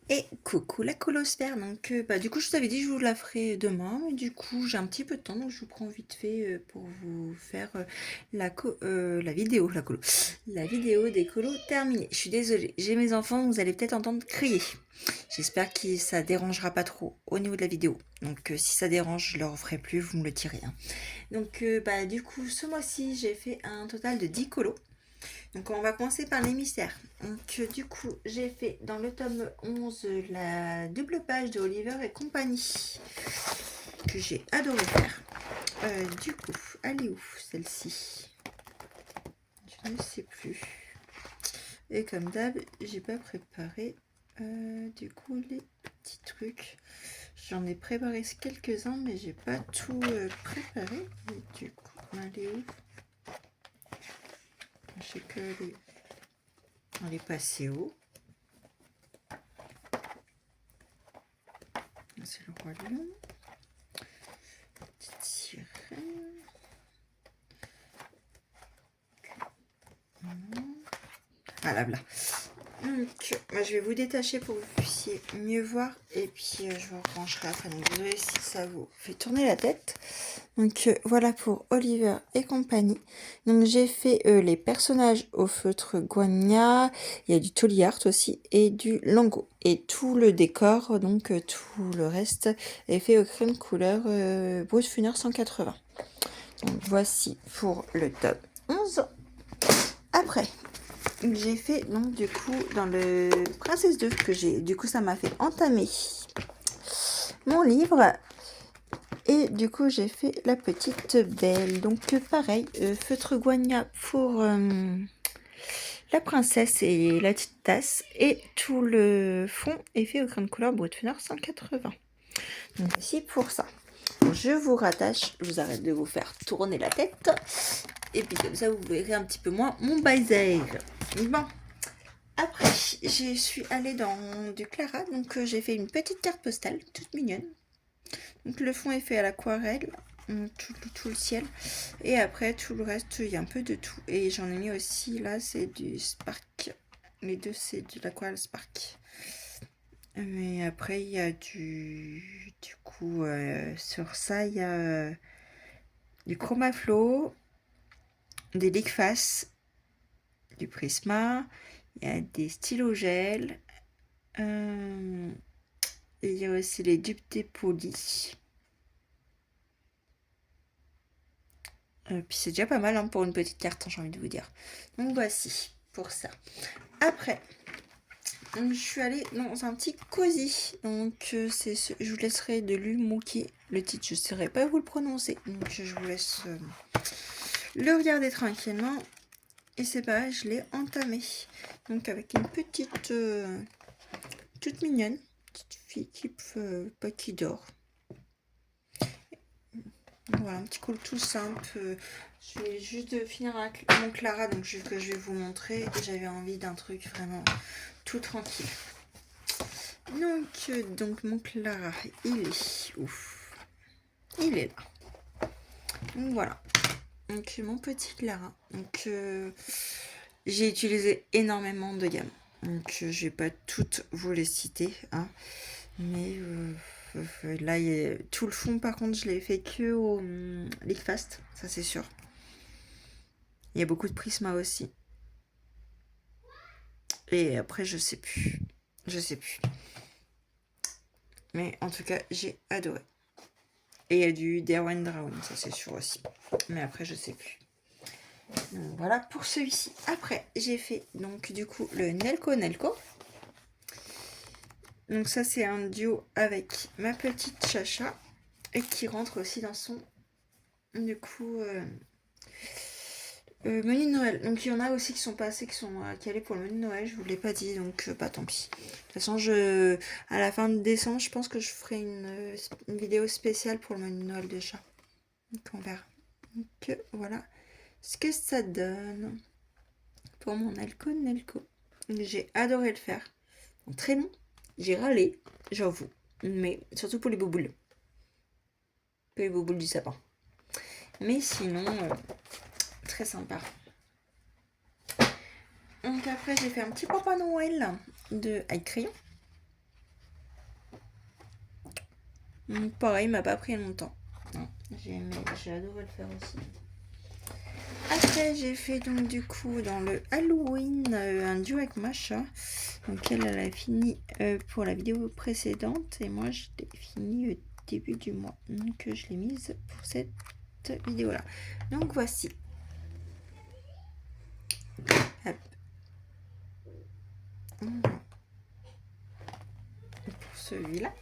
Et coucou la colosphère, donc du coup je vous avais dit que je vous la ferai demain, mais du coup j'ai un petit peu de temps, donc je vous prends vite fait pour vous faire la vidéo, la vidéo des colos terminée. Je suis désolée, j'ai mes enfants, vous allez peut-être entendre crier. J'espère que ça dérangera pas trop au niveau de la vidéo. Donc si ça dérange, je leur ferai plus, vous me le tirez, hein. Donc du coup ce mois-ci j'ai fait un total de 10 colos. Donc on va commencer par les mystères. Donc du coup, j'ai fait dans le tome 11 la double page de Oliver et compagnie que j'ai adoré faire. Du coup, elle est où celle-ci? Je ne sais plus. Et comme d'hab, j'ai pas préparé du coup les petits trucs. J'en ai préparé quelques-uns, mais j'ai pas tout préparé. Et du coup, elle est où? Je sais elle est passée où? C'est le roi lion. Petite sirène. Voilà, voilà. Donc, je vais vous détacher pour que vous puissiez mieux voir. Et puis, je vous rangerai après. Donc, désolé si ça vous fait tourner la tête. Donc, voilà pour Oliver et compagnie. Donc, j'ai fait les personnages au feutre Guagna. Il y a du Tolly Art aussi et du Lango. Et tout le décor, donc tout le reste, est fait au crème couleur Bruce Funner 180. Donc, voici pour le top 11. Après, j'ai fait donc du coup dans le Princesse 2 que j'ai, du coup ça m'a fait entamer mon livre et du coup j'ai fait la petite belle. Donc pareil, feutre Guagna pour la princesse et la petite tasse et tout le fond est fait au crayon de couleur Brut Funner 180. Donc voici pour ça. Je vous rattache, je vous arrête de vous faire tourner la tête et puis comme ça vous verrez un petit peu moins mon bazar. Bon. Après, je suis allée dans du Clara, donc j'ai fait une petite carte postale, toute mignonne. Donc le fond est fait à l'aquarelle, tout le ciel. Et après, tout le reste, il y a un peu de tout. Et j'en ai mis aussi, là, c'est du Spark. Les deux, c'est de l'aquarelle Spark. Mais après, il y a du coup, sur ça, il y a du Chromaflow, des Liqueface, du Prisma, il y a des stylos gel. Il y a aussi les dupes dépolis. Puis c'est déjà pas mal hein, pour une petite carte, j'ai envie de vous dire. Donc voici pour ça. Après, je suis allée dans un petit cosy. Donc je vous laisserai de l'Umuki. Le titre, je ne saurais pas vous le prononcer. Donc je vous laisse le regarder tranquillement. Et c'est pareil, je l'ai entamé. Donc avec une petite toute mignonne. Petite fille qui dort. Voilà, un petit col tout simple. Je vais juste finir mon Clara, donc je vais vous montrer. Et j'avais envie d'un truc vraiment tout tranquille. Donc mon Clara, il est ouf. Il est là. Donc voilà. Donc mon petit Clara. Donc j'ai utilisé énormément de gammes. Donc je vais pas toutes vous les citer, hein. Mais là, tout le fond, par contre, je l'ai fait que au Liquefast, ça c'est sûr. Il y a beaucoup de Prisma aussi. Et après, je sais plus. Je sais plus. Mais en tout cas, j'ai adoré. Et il y a du Derwent Dragon, ça c'est sûr aussi. Mais après, je sais plus. Donc, voilà pour celui-ci. Après, j'ai fait donc du coup le Nelco Nelco. Donc ça, c'est un duo avec ma petite Chacha. Et qui rentre aussi dans son du coup menu de Noël. Donc il y en a aussi qui sont passés, qui sont calés pour le menu de Noël. Je vous l'ai pas dit, donc tant pis. De toute façon, à la fin de décembre, je pense que je ferai une vidéo spéciale pour le menu de Noël de chat. Donc on verra. Donc voilà ce que ça donne pour mon Nelco Nelco. J'ai adoré le faire. Donc, très long. J'ai râlé, j'avoue. Mais surtout pour les bouboules. Pour les bouboules du sapin. Mais sinon, très sympa. Donc après j'ai fait un petit Papa Noël de High Crayon. Donc pareil, il m'a pas pris longtemps. J'ai adoré le faire aussi. Après, j'ai fait donc du coup dans le Halloween un duo avec Masha. Donc elle a fini pour la vidéo précédente et moi je l'ai fini au début du mois. Donc je l'ai mise pour cette vidéo là. Donc voici. Hop. Pour celui-là.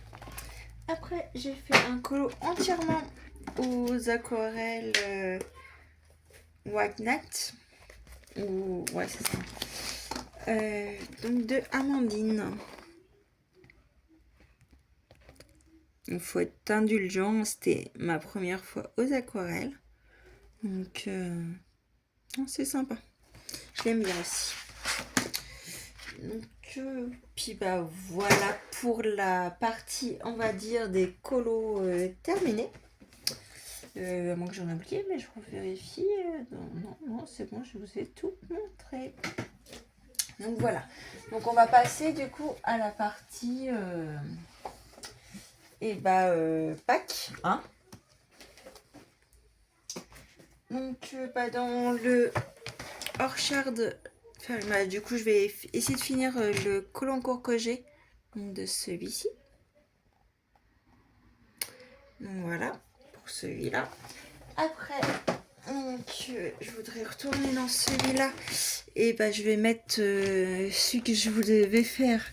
Après, j'ai fait un colo entièrement aux aquarelles White Night. Ouais, c'est ça. Donc de Amandine. Il faut être indulgent, c'était ma première fois aux aquarelles. Donc, c'est sympa. Je l'aime bien aussi. Donc, puis bah voilà pour la partie, on va dire, des colos terminés. À moins que j'en ai oublié, mais je vérifie. Non, c'est bon, je vous ai tout montré. Donc voilà. Donc on va passer du coup à la partie Pâques, hein. Donc dans le Orchard, du coup je vais essayer de finir le colo en cours que j'ai de celui-ci. Donc voilà pour celui-là. Après je voudrais retourner dans celui-là et je vais mettre celui que je devais faire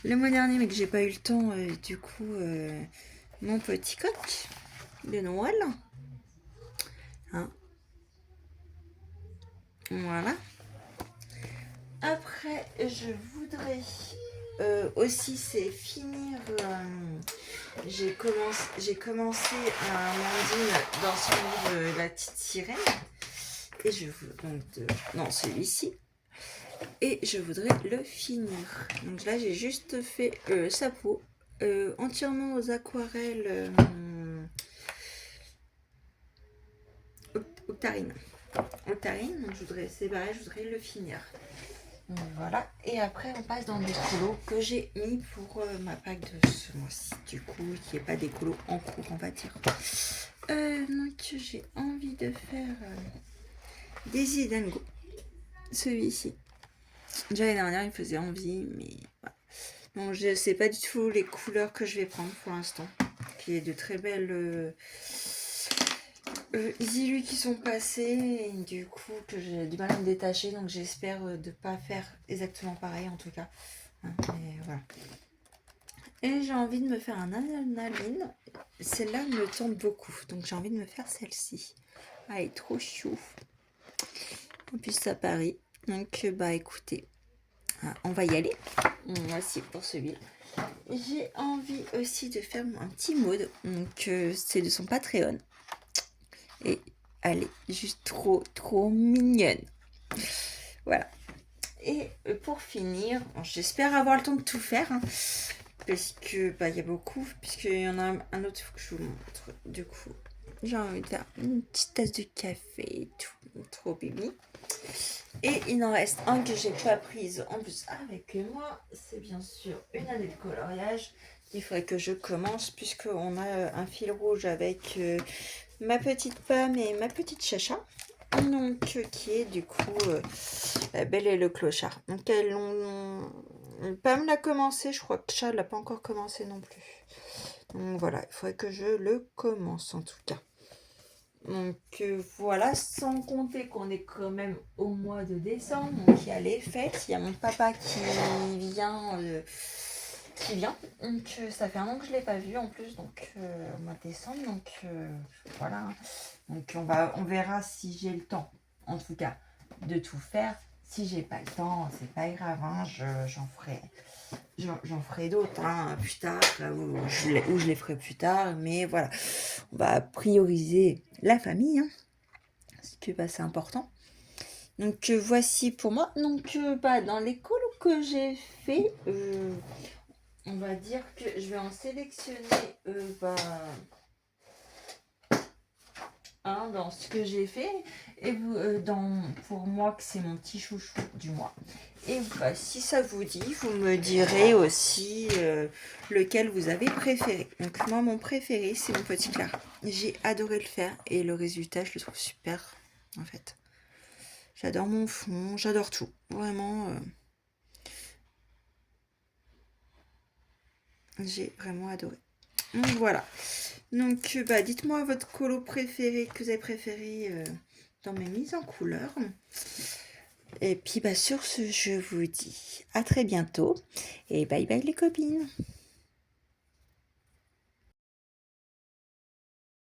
le mois dernier mais que j'ai pas eu le temps, du coup mon petit coq de Noël, hein. Voilà. Après je voudrais aussi c'est finir, j'ai commencé à Amandine dans son livre La petite sirène et je veux donc celui-ci et je voudrais le finir. Donc là j'ai juste fait sa peau entièrement aux aquarelles Octarine. Donc je voudrais le finir. Donc voilà, et après on passe dans des colos que j'ai mis pour ma Pâques de ce mois-ci, du coup, qui n'est pas des colos en cours, on va dire. Donc j'ai envie de faire des Idango, celui-ci. Déjà l'année dernière il faisait envie, mais voilà. Donc je sais pas du tout les couleurs que je vais prendre pour l'instant. Il y a de très belles Zilus qui sont passés, et du coup que j'ai du mal à me détacher, donc j'espère de pas faire exactement pareil en tout cas. Et voilà. Et j'ai envie de me faire un analine. Celle-là me tente beaucoup, donc j'ai envie de me faire celle-ci. Ah, elle est trop chou. En plus ça Paris. Donc écoutez, on va y aller. Voici pour celui-là. J'ai envie aussi de faire un petit mode. Donc c'est de son Patreon. Et elle est juste trop mignonne. Voilà. Et pour finir, j'espère avoir le temps de tout faire. Hein, parce que il y a beaucoup. Puisqu'il y en a un autre, il faut que je vous montre. Du coup, j'ai envie de faire une petite tasse de café et tout. Trop bibi. Et il en reste un que j'ai pas prise en plus avec moi. C'est bien sûr une année de coloriage. Il faudrait que je commence puisqu'on a un fil rouge avec ma petite Pam et ma petite Chacha. Donc qui est du coup la Belle et le Clochard. Donc Pam l'a commencé, je crois que Cha l'a pas encore commencé non plus. Donc voilà, il faudrait que je le commence en tout cas. Donc voilà, sans compter qu'on est quand même au mois de décembre, donc il y a les fêtes, il y a mon papa qui vient, donc ça fait un an que je l'ai pas vu en plus, donc au mois de décembre, donc voilà, donc on verra si j'ai le temps, en tout cas, de tout faire. Si j'ai pas le temps, c'est pas grave, hein, j'en ferai d'autres plus tard, ou je les ferai plus tard, mais voilà, on va prioriser la famille, hein, parce que c'est important. Donc voici pour moi. Donc dans les colos que j'ai fait, on va dire que je vais en sélectionner hein, dans ce que j'ai fait. Et vous, pour moi, que c'est mon petit chouchou du mois. Et bah, si ça vous dit, vous me direz aussi lequel vous avez préféré. Donc moi, mon préféré, c'est mon petit Clara. J'ai adoré le faire et le résultat, je le trouve super, en fait. J'adore mon fond, j'adore tout. Vraiment, j'ai vraiment adoré. Donc voilà. Donc bah, dites-moi votre colo préféré que vous avez préféré dans mes mises en couleur. Et puis bah, sur ce, je vous dis à très bientôt et bye bye les copines.